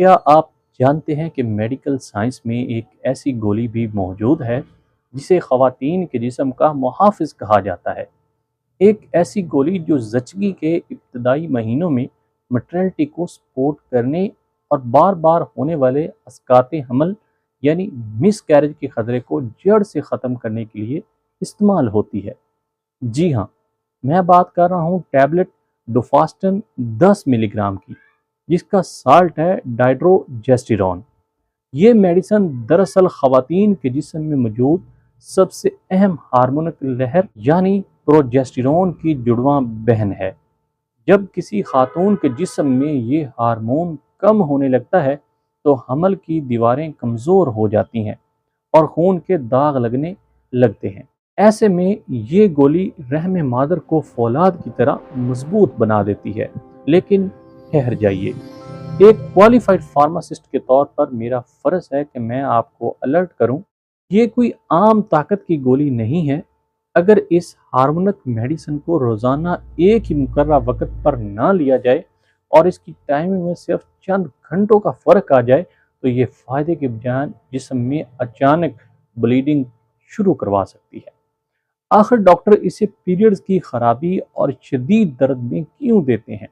کیا آپ جانتے ہیں کہ میڈیکل سائنس میں ایک ایسی گولی بھی موجود ہے جسے خواتین کے جسم کا محافظ کہا جاتا ہے؟ ایک ایسی گولی جو زچگی کے ابتدائی مہینوں میں مٹرنٹی کو سپورٹ کرنے اور بار بار ہونے والے اسقاط حمل یعنی مس کیرج کے خطرے کو جڑ سے ختم کرنے کے لیے استعمال ہوتی ہے۔ جی ہاں، میں بات کر رہا ہوں ٹیبلٹ ڈوفاسٹن 10 ملی گرام کی، جس کا سالٹ ہے ڈائڈروجسٹیرون۔ یہ میڈیسن دراصل خواتین کے جسم میں موجود سب سے اہم ہارمونک لہر یعنی پروجسٹیرون کی جڑواں بہن ہے۔ جب کسی خاتون کے جسم میں یہ ہارمون کم ہونے لگتا ہے تو حمل کی دیواریں کمزور ہو جاتی ہیں اور خون کے داغ لگنے لگتے ہیں۔ ایسے میں یہ گولی رحم مادر کو فولاد کی طرح مضبوط بنا دیتی ہے۔ لیکن ٹھہر جائیے، ایک کوالیفائڈ فارماسسٹ کے طور پر میرا فرض ہے کہ میں آپ کو الرٹ کروں، یہ کوئی عام طاقت کی گولی نہیں ہے۔ اگر اس ہارمونک میڈیسن کو روزانہ ایک ہی مقررہ وقت پر نہ لیا جائے اور اس کی ٹائمنگ میں صرف چند گھنٹوں کا فرق آ جائے تو یہ فائدے کے بجائے جسم میں اچانک بلیڈنگ شروع کروا سکتی ہے۔ آخر ڈاکٹر اسے پیریڈز کی خرابی اور شدید درد میں کیوں دیتے ہیں؟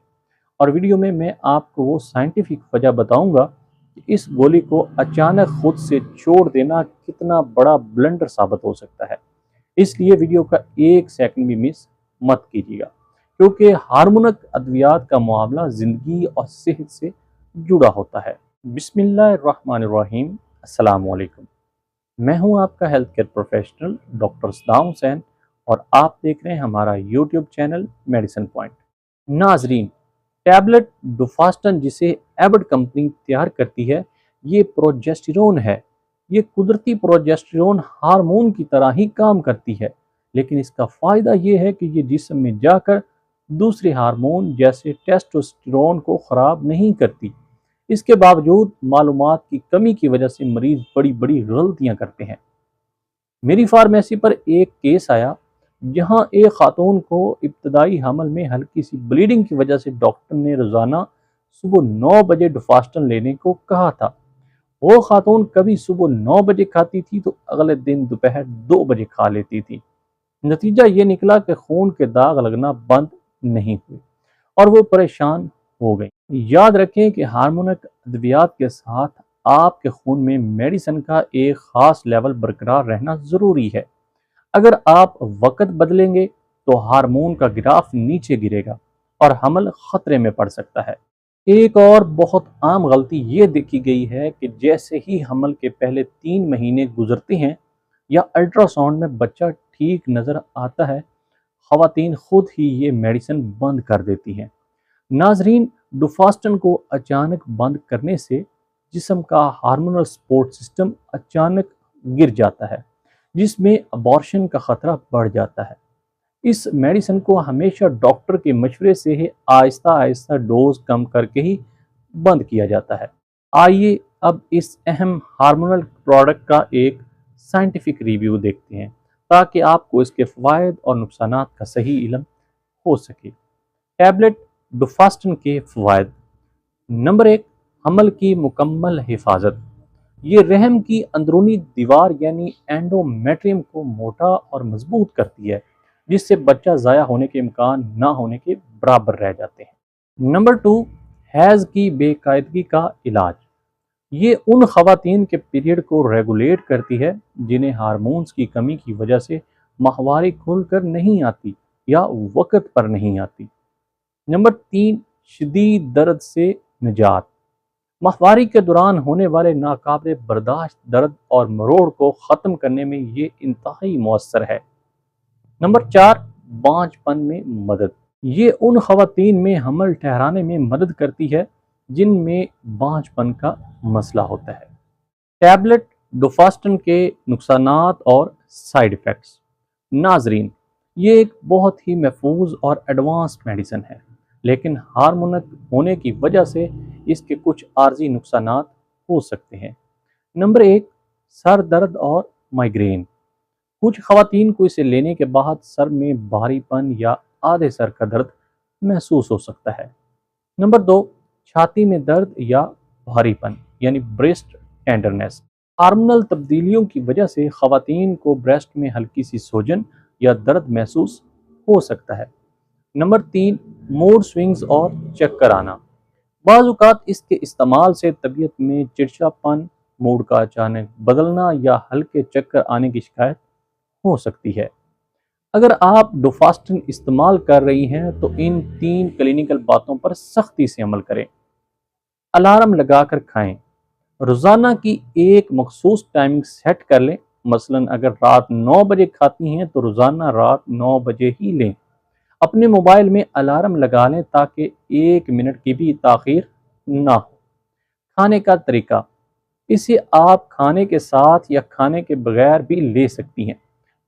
اور ویڈیو میں میں آپ کو وہ سائنٹیفک وجہ بتاؤں گا کہ اس گولی کو اچانک خود سے چھوڑ دینا کتنا بڑا بلنڈر ثابت ہو سکتا ہے۔ اس لیے ویڈیو کا ایک سیکنڈ بھی مس مت کیجیے گا، کیونکہ ہارمونک ادویات کا معاملہ زندگی اور صحت سے جڑا ہوتا ہے۔ بسم اللہ الرحمن الرحیم۔ السلام علیکم، میں ہوں آپ کا health care professional doctor Saddam Hussein اور آپ دیکھ رہے ہیں ہمارا یوٹیوب چینل میڈیسن پوائنٹ۔ ناظرین، ٹیبلٹ ڈوفاسٹن جسے ایبٹ کمپنی تیار کرتی ہے، یہ پروجسٹیرون ہے۔ یہ قدرتی پروجسٹیرون ہارمون کی طرح ہی کام کرتی ہے، لیکن اس کا فائدہ یہ ہے کہ یہ جسم میں جا کر دوسرے ہارمون جیسے ٹیسٹوسٹیرون کو خراب نہیں کرتی۔ اس کے باوجود معلومات کی کمی کی وجہ سے مریض بڑی بڑی غلطیاں کرتے ہیں۔ میری فارمیسی پر ایک کیس آیا جہاں ایک خاتون کو ابتدائی حمل میں ہلکی سی بلیڈنگ کی وجہ سے ڈاکٹر نے روزانہ صبح 9 بجے ڈوفاسٹن لینے کو کہا تھا۔ وہ خاتون کبھی صبح 9 بجے کھاتی تھی تو اگلے دن دوپہر 2 بجے کھا لیتی تھی۔ نتیجہ یہ نکلا کہ خون کے داغ لگنا بند نہیں ہوئے اور وہ پریشان ہو گئی۔ یاد رکھیں کہ ہارمونک ادویات کے ساتھ آپ کے خون میں میڈیسن کا ایک خاص لیول برقرار رہنا ضروری ہے۔ اگر آپ وقت بدلیں گے تو ہارمون کا گراف نیچے گرے گا اور حمل خطرے میں پڑ سکتا ہے۔ ایک اور بہت عام غلطی یہ دیکھی گئی ہے کہ جیسے ہی حمل کے پہلے 3 مہینے گزرتے ہیں یا الٹرا ساؤنڈ میں بچہ ٹھیک نظر آتا ہے، خواتین خود ہی یہ میڈیسن بند کر دیتی ہیں۔ ناظرین، ڈوفاسٹن کو اچانک بند کرنے سے جسم کا ہارمونل سپورٹ سسٹم اچانک گر جاتا ہے، جس میں ابارشن کا خطرہ بڑھ جاتا ہے۔ اس میڈیسن کو ہمیشہ ڈاکٹر کے مشورے سے ہی آہستہ آہستہ ڈوز کم کر کے ہی بند کیا جاتا ہے۔ آئیے اب اس اہم ہارمونل پروڈکٹ کا ایک سائنٹیفک ریویو دیکھتے ہیں تاکہ آپ کو اس کے فوائد اور نقصانات کا صحیح علم ہو سکے۔ ٹیبلٹ ڈوفاسٹن کے فوائد۔ نمبر 1، حمل کی مکمل حفاظت۔ یہ رحم کی اندرونی دیوار یعنی اینڈومیٹریم کو موٹا اور مضبوط کرتی ہے، جس سے بچہ ضائع ہونے کے امکان نہ ہونے کے برابر رہ جاتے ہیں۔ نمبر 2، حیض کی بے قاعدگی کا علاج۔ یہ ان خواتین کے پیریڈ کو ریگولیٹ کرتی ہے جنہیں ہارمونز کی کمی کی وجہ سے ماہواری کھل کر نہیں آتی یا وقت پر نہیں آتی۔ نمبر 3، شدید درد سے نجات۔ ماہواری کے دوران ہونے والے ناقابل برداشت درد اور مروڑ کو ختم کرنے میں یہ انتہائی مؤثر ہے۔ نمبر 4، بانجھ پن میں مدد۔ یہ ان خواتین میں حمل ٹھہرانے میں مدد کرتی ہے جن میں بانجھ پن کا مسئلہ ہوتا ہے۔ ٹیبلٹ ڈوفاسٹن کے نقصانات اور سائیڈ ایفیکٹس۔ ناظرین، یہ ایک بہت ہی محفوظ اور ایڈوانس میڈیسن ہے، لیکن ہارمونک ہونے کی وجہ سے اس کے کچھ عارضی نقصانات ہو سکتے ہیں۔ نمبر 1، سر درد اور مائیگرین۔ کچھ خواتین کو اسے لینے کے بعد سر میں بھاری پن یا آدھے سر کا درد محسوس ہو سکتا ہے۔ نمبر 2، چھاتی میں درد یا بھاری پن یعنی بریسٹ ٹینڈرنیس۔ ہارمونل تبدیلیوں کی وجہ سے خواتین کو بریسٹ میں ہلکی سی سوجن یا درد محسوس ہو سکتا ہے۔ نمبر 3، موڈ سوئنگز اور چکر آنا۔ بعض اوقات اس کے استعمال سے طبیعت میں چڑچڑاپن، موڈ کا اچانک بدلنا یا ہلکے چکر آنے کی شکایت ہو سکتی ہے۔ اگر آپ ڈوفاسٹن استعمال کر رہی ہیں تو ان 3 کلینکل باتوں پر سختی سے عمل کریں۔ الارم لگا کر کھائیں۔ روزانہ کی ایک مخصوص ٹائمنگ سیٹ کر لیں، مثلا اگر رات 9 بجے کھاتی ہیں تو روزانہ رات 9 بجے ہی لیں۔ اپنے موبائل میں الارم لگا لیں تاکہ 1 منٹ کی بھی تاخیر نہ ہو۔ کھانے کا طریقہ، اسے آپ کھانے کے ساتھ یا کھانے کے بغیر بھی لے سکتی ہیں،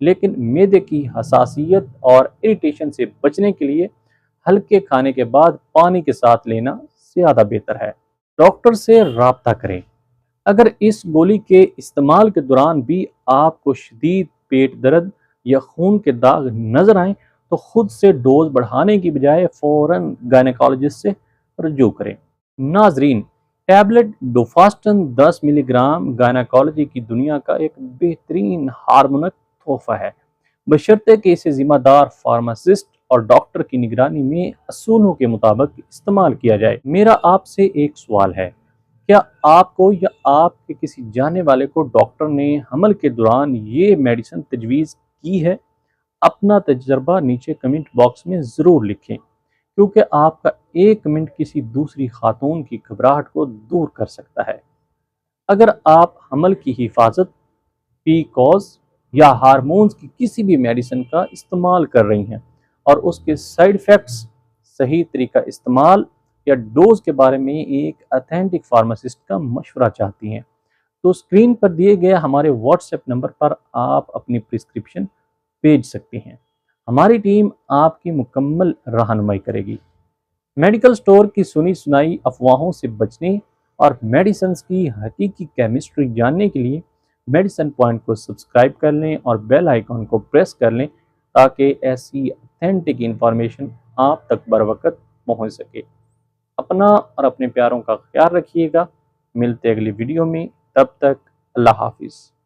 لیکن معدے کی حساسیت اور اریٹیشن سے بچنے کے لیے ہلکے کھانے کے بعد پانی کے ساتھ لینا زیادہ بہتر ہے۔ ڈاکٹر سے رابطہ کریں۔ اگر اس گولی کے استعمال کے دوران بھی آپ کو شدید پیٹ درد یا خون کے داغ نظر آئیں تو خود سے ڈوز بڑھانے کی بجائے فوراً گائنیکالوجسٹ سے رجوع کریں۔ ناظرین، ٹیبلٹ ڈوفاسٹن 10 ملی گرام گائنیکالوجی کی دنیا کا ایک بہترین ہارمونک تحفہ ہے، بشرطے کہ اسے ذمہ دار فارماسسٹ اور ڈاکٹر کی نگرانی میں اصولوں کے مطابق استعمال کیا جائے۔ میرا آپ سے ایک سوال ہے، کیا آپ کو یا آپ کے کسی جاننے والے کو ڈاکٹر نے حمل کے دوران یہ میڈیسن تجویز کی ہے؟ اپنا تجربہ نیچے کمنٹ باکس میں ضرور لکھیں، کیونکہ آپ کا ایک کمنٹ کسی دوسری خاتون کی گھبراہٹ کو دور کر سکتا ہے۔ اگر آپ حمل کی حفاظت، پی کوز یا ہارمونز کی کسی بھی میڈیسن کا استعمال کر رہی ہیں اور اس کے سائیڈ ایفیکٹس، صحیح طریقہ استعمال یا ڈوز کے بارے میں ایک اتھینٹک فارماسسٹ کا مشورہ چاہتی ہیں، تو اسکرین پر دیے گئے ہمارے واٹس ایپ نمبر پر آپ اپنی پرسکرپشن بھیج سکتے ہیں۔ ہماری ٹیم آپ کی مکمل رہنمائی کرے گی۔ میڈیکل سٹور کی سنی سنائی افواہوں سے بچنے اور میڈیسنز کی حقیقی کیمسٹری جاننے کے لیے میڈیسن پوائنٹ کو سبسکرائب کر لیں اور بیل آئیکن کو پریس کر لیں تاکہ ایسی اتھینٹک انفارمیشن آپ تک بروقت پہنچ سکے۔ اپنا اور اپنے پیاروں کا خیال رکھیے گا۔ ملتے اگلی ویڈیو میں، تب تک اللہ حافظ۔